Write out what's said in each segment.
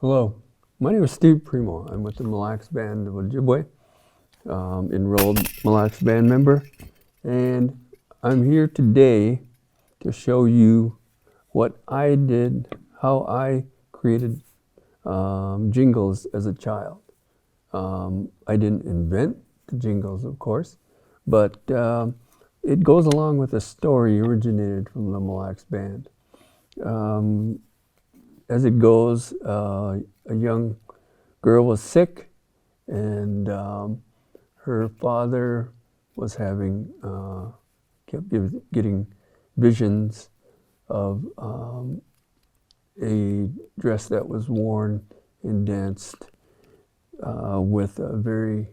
Hello, my name is Steve Premo. I'm with the Mille Lacs Band of Ojibwe, enrolled Mille Lacs Band member, and I'm here today to show you what I did, how I created jingles as a child. I didn't invent the jingles, of course, but it goes along with a story originated from the Mille Lacs Band. As it goes, a young girl was sick, and her father was kept getting visions of a dress that was worn and danced with a very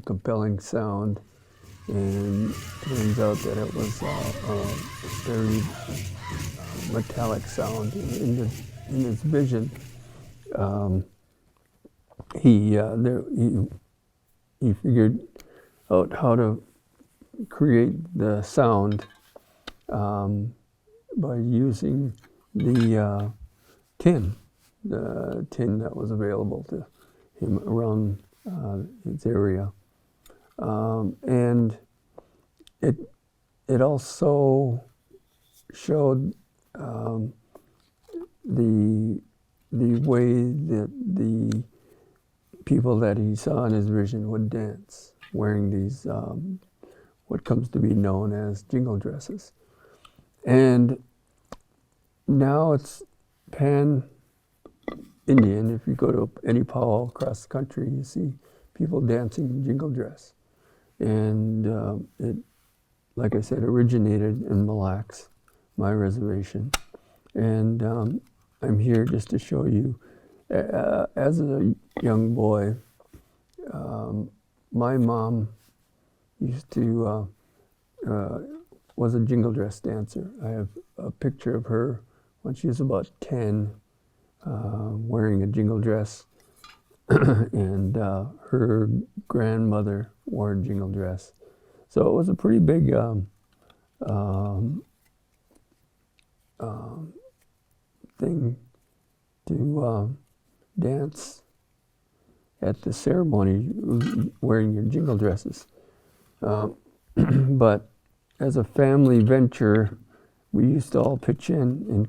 compelling sound, and turns out that it was a very metallic sound. In his vision, he figured out how to create the sound by using the tin that was available to him around his area, and it also showed the way that the people that he saw in his vision would dance, wearing these what comes to be known as jingle dresses. And now it's pan-Indian. If you go to any powwow across the country, you see people dancing in jingle dress. And it, like I said, originated in Mille Lacs, my reservation. And I'm here just to show you, as a young boy, my mom was a jingle dress dancer. I have a picture of her when she was about 10, wearing a jingle dress, and her grandmother wore a jingle dress. So it was a pretty big thing to dance at the ceremony wearing your jingle dresses. But as a family venture, we used to all pitch in and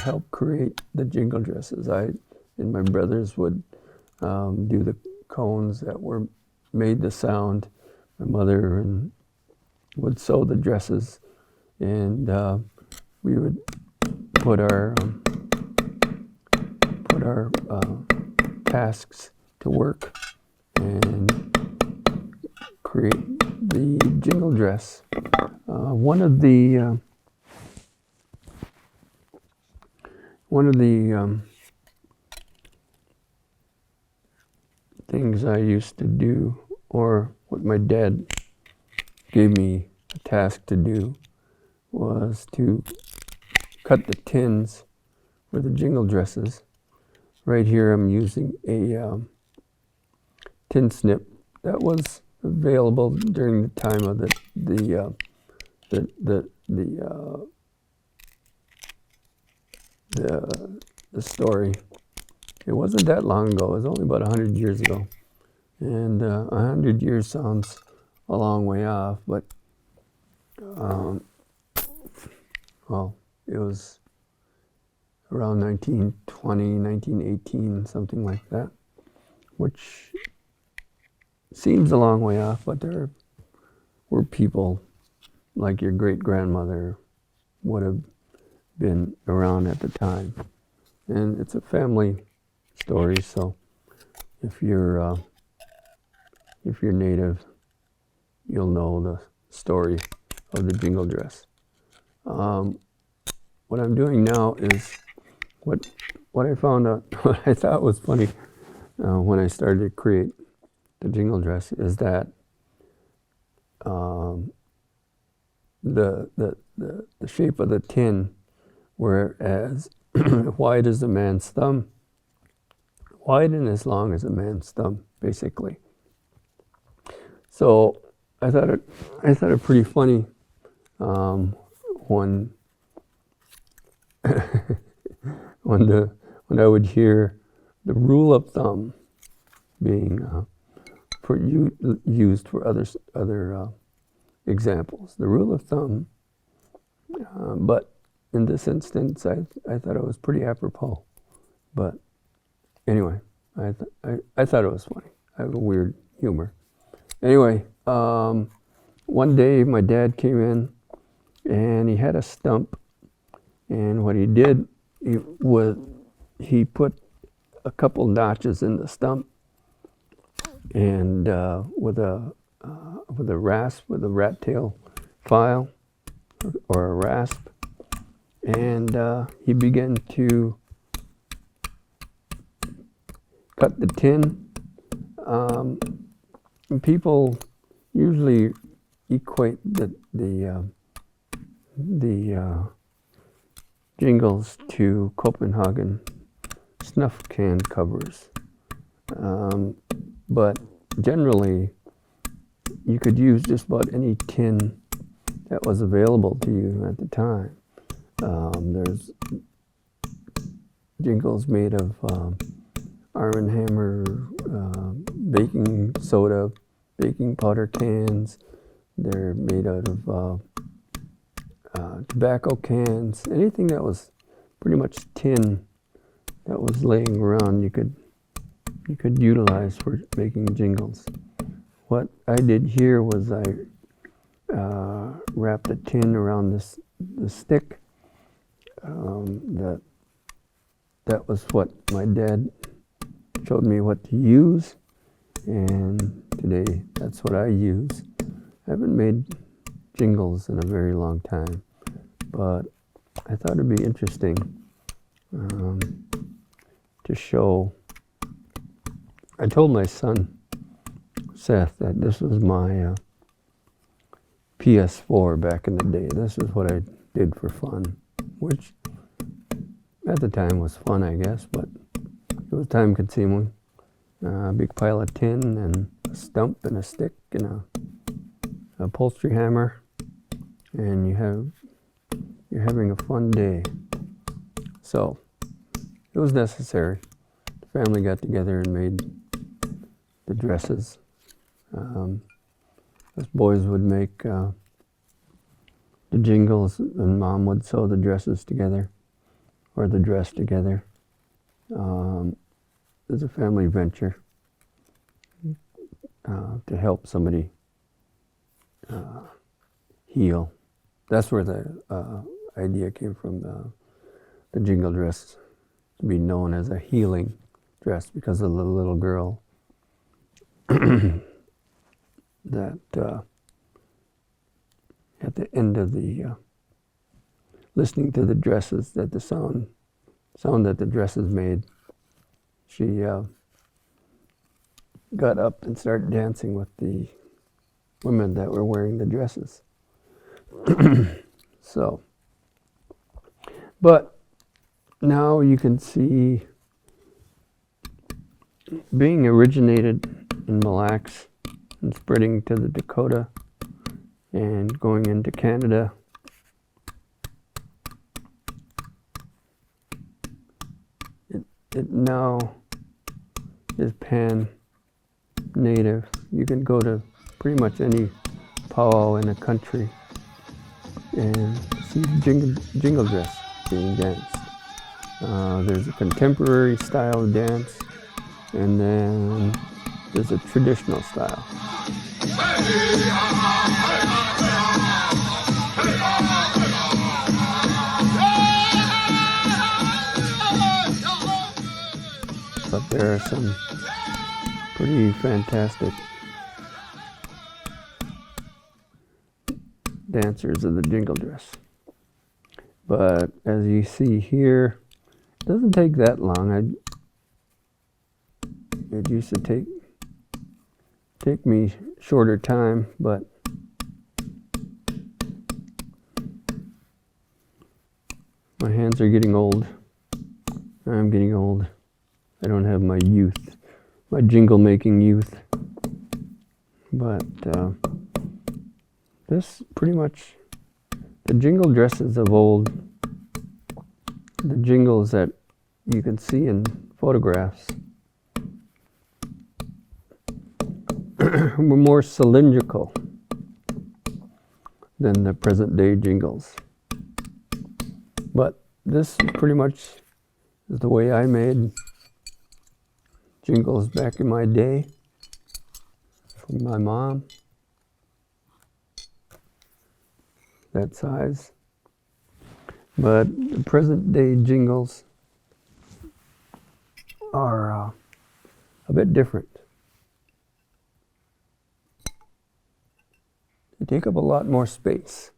help create the jingle dresses. I and my brothers would do the cones that made the sound. My mother would sew the dresses, and we would put our tasks to work and create the jingle dress. One of the things I used to do, or what my dad gave me a task to do, was to cut the tins for the jingle dresses. Right here I'm using a tin snip that was available during the time of the story. It wasn't that long ago. It was only about 100 years ago. And 100 years sounds a long way off, but well, it was around 1920, 1918, something like that, which seems a long way off, but there were people like your great-grandmother would have been around at the time. And it's a family story, so if you're native, you'll know the story of the jingle dress. What I'm doing now is what I found out, what I thought was funny when I started to create the jingle dress, is that the shape of the tin were as wide as a man's thumb, wide and as long as a man's thumb, basically. So I thought it pretty funny when when I would hear The rule of thumb being used for other examples. The rule of thumb, but in this instance, I thought it was pretty apropos. But anyway, I thought it was funny. I have a weird humor. Anyway, one day my dad came in and he had a stump, and what he did, he put a couple notches in the stump, and with a rasp, with a rat tail file or a rasp, and he began to cut the tin. And people usually equate the Jingles to Copenhagen snuff can covers, but generally you could use just about any tin that was available to you at the time. There's Jingles made of Iron Hammer, baking soda, baking powder cans. They're made out of tobacco cans. Anything that was pretty much tin that was laying around, you could utilize for making jingles. What I did here was I wrapped a tin around the stick. That was what my dad showed me what to use, and today that's what I use. I haven't made jingles in a very long time, but I thought it'd be interesting to show. I told my son Seth that this was my PS4 back in the day. This is what I did for fun, which at the time was fun, I guess, but it was time consuming. A big pile of tin and a stump and a stick and a upholstery hammer, and you're having a fun day. So it was necessary. The family got together and made the dresses. Us boys would make the jingles, and Mom would sew the dresses together, or the dress together. It's a family venture to help somebody heal. That's where the idea came from, the jingle dress, to be known as a healing dress because of the little girl that at the end of the listening to the dresses, that the sound that the dresses made, she got up and started dancing with the women that were wearing the dresses. So, but now you can see, being originated in Mille Lacs and spreading to the Dakota and going into Canada, it now is pan-native. You can go to pretty much any powwow in the country and see jingle dress being danced. There's a contemporary style dance, and then there's a traditional style. But there are some pretty fantastic dancers of the jingle dress. But as you see here, it doesn't take that long. It used to take me shorter time, but my hands are getting old. I'm getting old. I don't have my youth, my jingle making youth. But this pretty much, the jingle dresses of old, the jingles that you can see in photographs were more cylindrical than the present day Jingles. But this pretty much is the way I made Jingles back in my day from my mom. That size. But the present day Jingles are a bit different. They take up a lot more space.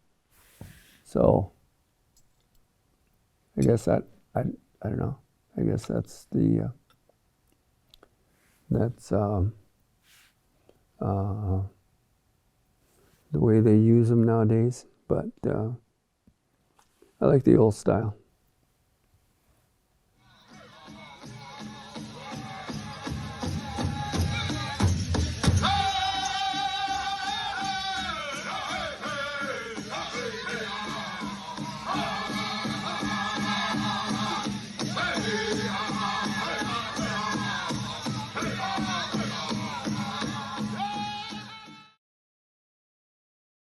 So I guess I don't know. I guess that's the way they use them nowadays. But I like the old style.